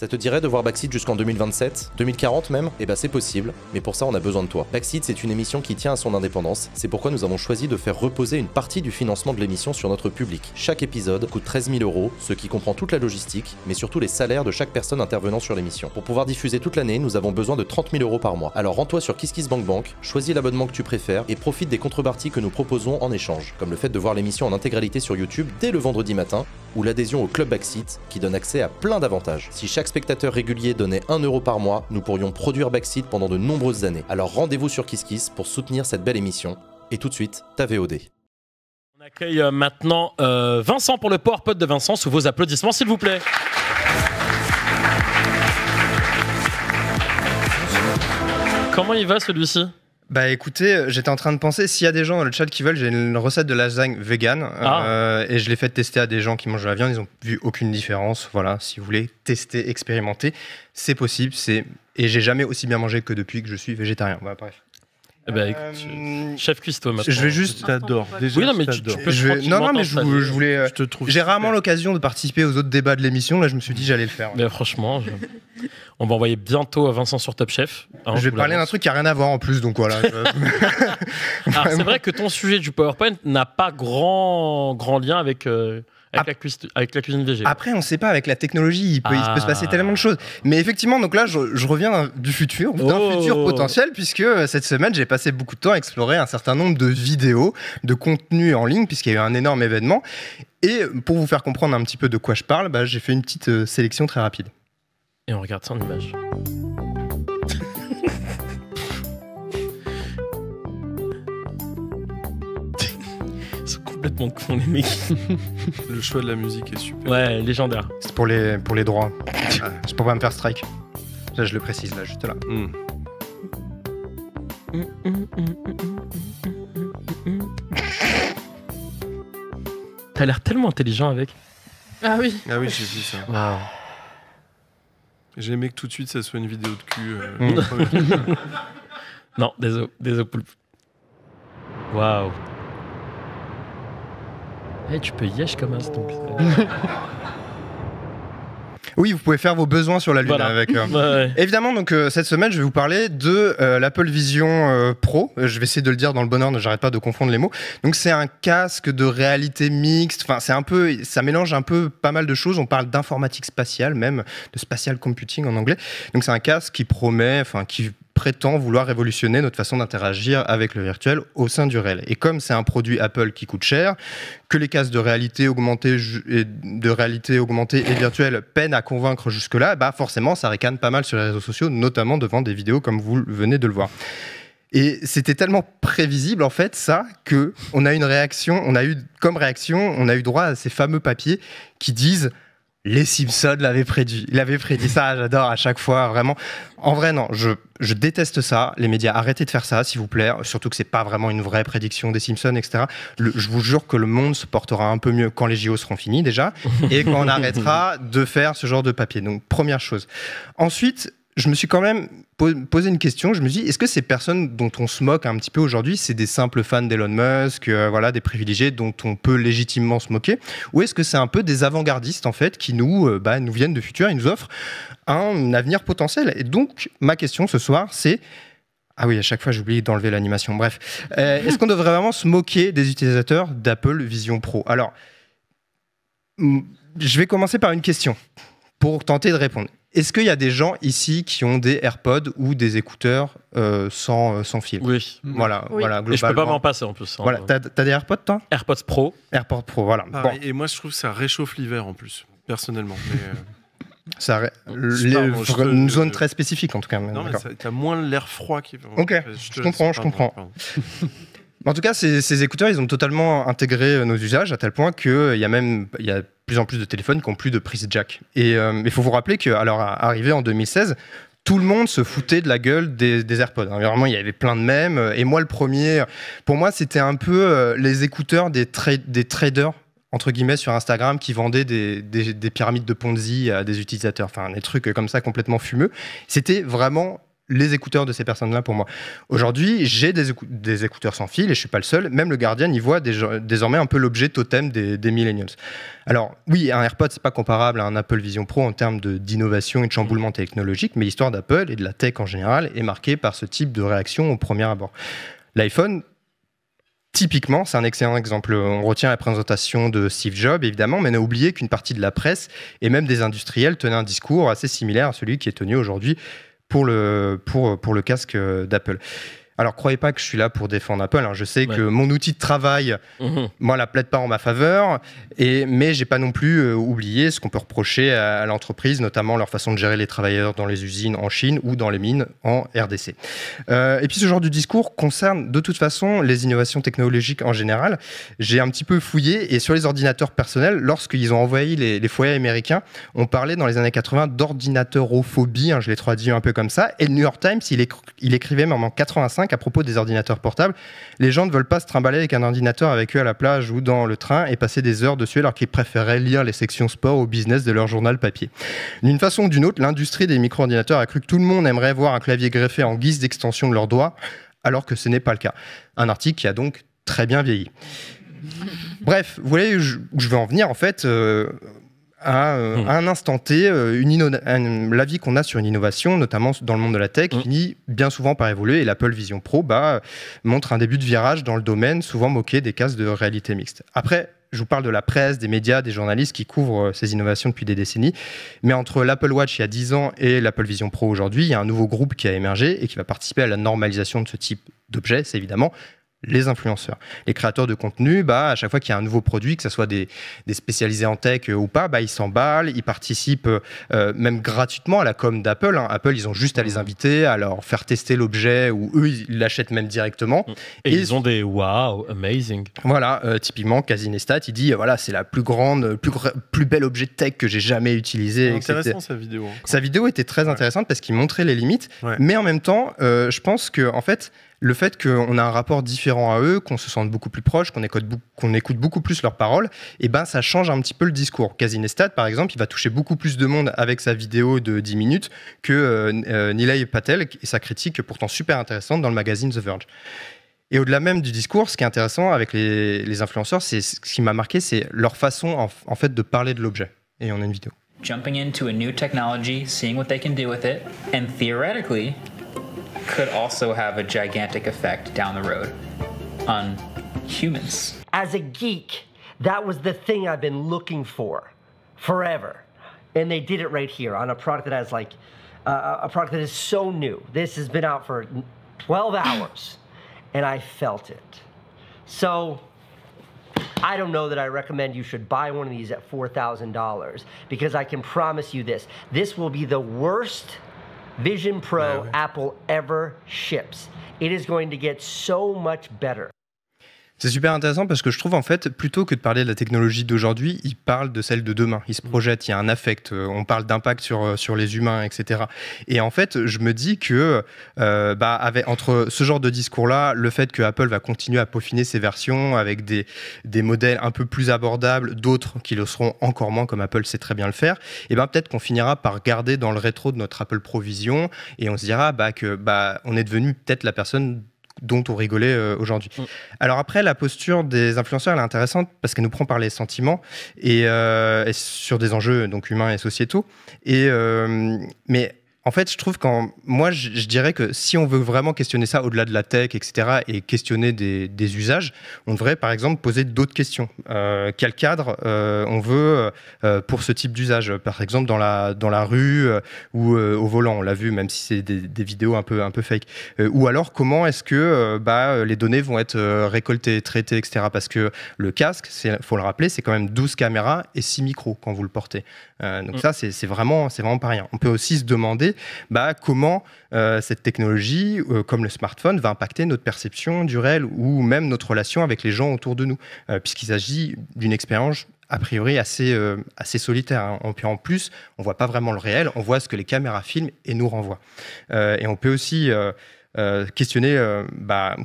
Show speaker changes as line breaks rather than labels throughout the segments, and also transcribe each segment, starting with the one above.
Ça te dirait de voir Backseat jusqu'en 2027, 2040 même? Eh bah c'est possible, mais pour ça on a besoin de toi. Backseat, c'est une émission qui tient à son indépendance, c'est pourquoi nous avons choisi de faire reposer une partie du financement de l'émission sur notre public. Chaque épisode coûte 13 000 €, ce qui comprend toute la logistique, mais surtout les salaires de chaque personne intervenant sur l'émission. Pour pouvoir diffuser toute l'année, nous avons besoin de 30 000 € par mois. Alors rends-toi sur KissKissBankBank, choisis l'abonnement que tu préfères et profite des contreparties que nous proposons en échange, comme le fait de voir l'émission en intégralité sur YouTube dès le vendredi matin, ou l'adhésion au Club Backseat qui donne accès à plein d'avantages. Si chaque spectateur régulier donnait 1 € par mois, nous pourrions produire Backseat pendant de nombreuses années. Alors rendez-vous sur KissKiss pour soutenir cette belle émission. Et tout de suite, ta VOD.
On accueille maintenant Vincent pour le PowerPod de Vincent, sous vos applaudissements s'il vous plaît. Comment il va celui-ci ?
Bah écoutez, j'étais en train de penser, s'il y a des gens dans le chat qui veulent, j'ai une recette de lasagne vegan et je l'ai fait tester à des gens qui mangent de la viande, ils n'ont vu aucune différence. Voilà, si vous voulez tester, expérimenter, c'est possible. Et j'ai jamais aussi bien mangé que depuis que je suis végétarien. Voilà, bref.
Eh ben, écoute, chef cuistot maintenant.
Je vais juste.
T'adores.
Oui, non, mais tu peux
Non, mais je voulais.
Je te trouve.
J'ai rarement l'occasion de participer aux autres débats de l'émission. Là, je me suis dit, j'allais le faire.
Mais franchement, on va envoyer bientôt Vincent sur Top Chef. Hein,
je vais parler d'un truc qui a rien à voir en plus, donc voilà.
Alors, c'est vrai que ton sujet du PowerPoint n'a pas grand lien avec. Avec la cuisine végé.
Après, on ne sait pas, avec la technologie, il peut se passer tellement de choses. Mais effectivement, donc là, je reviens du futur, d'un futur potentiel, puisque cette semaine, j'ai passé beaucoup de temps à explorer un certain nombre de vidéos, de contenus en ligne, puisqu'il y a eu un énorme événement. Et pour vous faire comprendre un petit peu de quoi je parle, j'ai fait une petite sélection très rapide.
Et on regarde ça en image. Complètement con les mecs.
Le choix de la musique est super.
Ouais, légendaire.
C'est pour les droits. C'est pour pas me faire strike. Là, je le précise, là, juste là.
T'as l'air tellement intelligent avec.
Ah oui.
Ah oui, j'ai vu ça.
Wow.
J'ai aimé que tout de suite ça soit une vidéo de cul.
Non, désolé poulpe. Waouh. Hey, tu peux yesh comme as donc.
Oui, vous pouvez faire vos besoins sur la Lune
voilà.
avec.
Ouais.
Évidemment, donc cette semaine, je vais vous parler de l'Apple Vision Pro. Je vais essayer de le dire dans le bon ordre, j'arrête pas de confondre les mots. Donc, c'est un casque de réalité mixte. Enfin, ça mélange un peu pas mal de choses. On parle d'informatique spatiale, même de spatial computing en anglais. Donc, c'est un casque qui qui prétend vouloir révolutionner notre façon d'interagir avec le virtuel au sein du réel. Et comme c'est un produit Apple qui coûte cher, que les casques de réalité augmentée et virtuelle peinent à convaincre jusque-là, forcément, ça ricane pas mal sur les réseaux sociaux, notamment devant des vidéos comme vous venez de le voir. Et c'était tellement prévisible, en fait, ça, que on a eu droit à ces fameux papiers qui disent les Simpsons l'avaient prédit. Il avait prédit ça, j'adore à chaque fois, vraiment. En vrai, non, je déteste ça. Les médias, arrêtez de faire ça, s'il vous plaît. Surtout que c'est pas vraiment une vraie prédiction des Simpsons, etc. Je vous jure que le monde se portera un peu mieux quand les JO seront finis, déjà, et quand on arrêtera de faire ce genre de papier. Donc, première chose. Ensuite, je me suis quand même posé une question. Je me suis dit, est-ce que ces personnes dont on se moque un petit peu aujourd'hui, c'est des simples fans d'Elon Musk, des privilégiés dont on peut légitimement se moquer, ou est-ce que c'est un peu des avant-gardistes en fait qui nous viennent de futur, ils nous offrent un avenir potentiel? Et donc, ma question ce soir, c'est ah oui, à chaque fois j'oublie d'enlever l'animation. Bref, est-ce qu'on devrait vraiment se moquer des utilisateurs d'Apple Vision Pro? Alors, je vais commencer par une question pour tenter de répondre. Est-ce qu'il y a des gens ici qui ont des AirPods ou des écouteurs sans fil?
Oui.
Voilà, globalement.
Et je peux pas m'en passer en plus.
Voilà, t'as des AirPods, toi?
AirPods Pro.
AirPods Pro, voilà.
Bon. Et moi, je trouve que ça réchauffe l'hiver en plus, personnellement. Mais,
une zone très spécifique en tout cas.
Non, mais t'as moins l'air froid qui.
Ok, je comprends. En tout cas, ces écouteurs, ils ont totalement intégré nos usages à tel point qu'il y a de plus en plus de téléphones qui n'ont plus de prise jack. Et il faut vous rappeler qu'arrivé en 2016, tout le monde se foutait de la gueule des AirPods. Vraiment, il y avait plein de mèmes. Et moi, le premier, pour moi, c'était un peu les écouteurs des traders, entre guillemets, sur Instagram, qui vendaient des pyramides de Ponzi à des utilisateurs. Enfin, des trucs comme ça complètement fumeux. C'était vraiment les écouteurs de ces personnes-là pour moi. Aujourd'hui, j'ai des écouteurs sans fil et je suis pas le seul. Même le Guardian, il voit désormais un peu l'objet totem des millennials. Alors oui, un AirPod, c'est pas comparable à un Apple Vision Pro en termes d'innovation et de chamboulement technologique, mais l'histoire d'Apple et de la tech en général est marquée par ce type de réaction au premier abord. L'iPhone, typiquement, c'est un excellent exemple. On retient la présentation de Steve Jobs, évidemment, mais on a oublié qu'une partie de la presse et même des industriels tenaient un discours assez similaire à celui qui est tenu aujourd'hui pour le casque d'Apple. Alors, croyez pas que je suis là pour défendre Apple. Je sais que mon outil de travail, moi, la plaide pas en ma faveur. Mais j'ai pas non plus oublié ce qu'on peut reprocher à l'entreprise, notamment leur façon de gérer les travailleurs dans les usines en Chine ou dans les mines en RDC. Et puis, ce genre de discours concerne de toute façon les innovations technologiques en général. J'ai un petit peu fouillé et sur les ordinateurs personnels, lorsqu'ils ont envahi les foyers américains, on parlait dans les années 80 d'ordinateurophobie. Je l'ai traduit un peu comme ça. Et le New York Times, il écrivait même en 85 à propos des ordinateurs portables. Les gens ne veulent pas se trimballer avec un ordinateur avec eux à la plage ou dans le train et passer des heures dessus alors qu'ils préféraient lire les sections sport ou business de leur journal papier. D'une façon ou d'une autre, l'industrie des micro-ordinateurs a cru que tout le monde aimerait voir un clavier greffé en guise d'extension de leurs doigts, alors que ce n'est pas le cas. Un article qui a donc très bien vieilli. Bref, vous voyez où je veux en venir en fait. À un instant T, l'avis qu'on a sur une innovation, notamment dans le monde de la tech, finit bien souvent par évoluer et l'Apple Vision Pro montre un début de virage dans le domaine, souvent moqué des casques de réalité mixte. Après, je vous parle de la presse, des médias, des journalistes qui couvrent ces innovations depuis des décennies, mais entre l'Apple Watch il y a 10 ans et l'Apple Vision Pro aujourd'hui, il y a un nouveau groupe qui a émergé et qui va participer à la normalisation de ce type d'objet, c'est évidemment les influenceurs. Les créateurs de contenu, à chaque fois qu'il y a un nouveau produit, que ce soit des spécialisés en tech ou pas, ils s'emballent, ils participent même gratuitement à la com d'Apple. Apple, ils ont juste à les inviter, à leur faire tester l'objet, ou eux, ils l'achètent même directement.
Et ils ont des wow, amazing.
Voilà, typiquement, Casinestat, il dit, voilà, c'est la plus bel objet de tech que j'ai jamais utilisé.
C'est intéressant, sa vidéo.
Sa vidéo était très intéressante parce qu'il montrait les limites, mais en même temps, je pense que, en fait, le fait qu'on a un rapport différent à eux, qu'on se sente beaucoup plus proche, qu'on écoute beaucoup plus leurs paroles, ça change un petit peu le discours. Casinestat, par exemple, il va toucher beaucoup plus de monde avec sa vidéo de 10 minutes que Nilay Patel et sa critique pourtant super intéressante dans le magazine The Verge. Et au-delà même du discours, ce qui est intéressant avec les influenceurs, c'est ce qui m'a marqué, c'est leur façon en fait de parler de l'objet. Et on a une vidéo.
Jumping into a new technology, seeing what they can do with it, and theoretically could also have a gigantic effect down the road on humans.
As a geek, that was the thing I've been looking for forever. And they did it right here on a product that has a product that is so new. This has been out for 12 hours and I felt it. So I don't know that I recommend you should buy one of these at $4,000 because I can promise you this will be the worst Vision Pro Apple ever ships. It is going to get so much better.
C'est super intéressant parce que je trouve en fait, plutôt que de parler de la technologie d'aujourd'hui, il parle de celle de demain. Il se projette, il y a un affect, on parle d'impact sur les humains, etc. Et en fait, je me dis que entre ce genre de discours-là, le fait que Apple va continuer à peaufiner ses versions avec des modèles un peu plus abordables, d'autres qui le seront encore moins comme Apple sait très bien le faire, et peut-être qu'on finira par regarder dans le rétro de notre Apple Pro Vision et on se dira on est devenu peut-être la personne dont on rigolait aujourd'hui. Alors après, la posture des influenceurs, elle est intéressante parce qu'elle nous prend par les sentiments et sur des enjeux donc humains et sociétaux. Mais en fait, je trouve moi, je dirais que si on veut vraiment questionner ça au-delà de la tech, etc., et questionner des usages, on devrait par exemple poser d'autres questions. Quel cadre on veut pour ce type d'usage? Par exemple, dans la rue ou au volant, on l'a vu, même si c'est des vidéos un peu fake. Ou alors, comment est-ce que les données vont être récoltées, traitées, etc. Parce que le casque, faut le rappeler, c'est quand même 12 caméras et 6 micros quand vous le portez. Donc ça, c'est vraiment pas rien. On peut aussi se demander comment cette technologie, comme le smartphone, va impacter notre perception du réel ou même notre relation avec les gens autour de nous, puisqu'il s'agit d'une expérience a priori assez solitaire. Puis en plus, on ne voit pas vraiment le réel, on voit ce que les caméras filment et nous renvoient. Et on peut aussi questionner,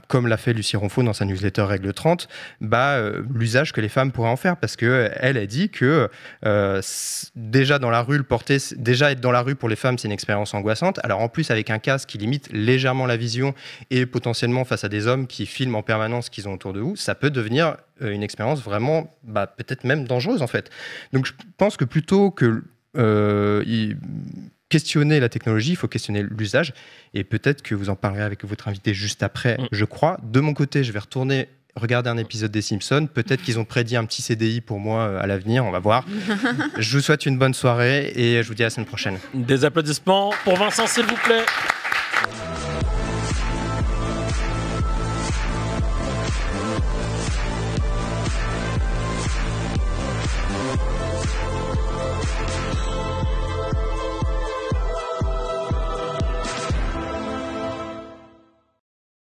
comme l'a fait Lucie Ronfaux dans sa newsletter Règle 30, l'usage que les femmes pourraient en faire, parce qu'elle a dit que déjà être dans la rue pour les femmes, c'est une expérience angoissante. Alors en plus, avec un casque qui limite légèrement la vision et potentiellement face à des hommes qui filment en permanence ce qu'ils ont autour de vous, ça peut devenir une expérience vraiment, peut-être même dangereuse en fait. Donc je pense que plutôt que questionner la technologie, il faut questionner l'usage, et peut-être que vous en parlerez avec votre invité juste après, je crois. De mon côté, je vais retourner regarder un épisode des Simpsons. Peut-être qu'ils ont prédit un petit CDI pour moi à l'avenir, on va voir. Je vous souhaite une bonne soirée et je vous dis à la semaine prochaine.
Des applaudissements pour Vincent, s'il vous plaît.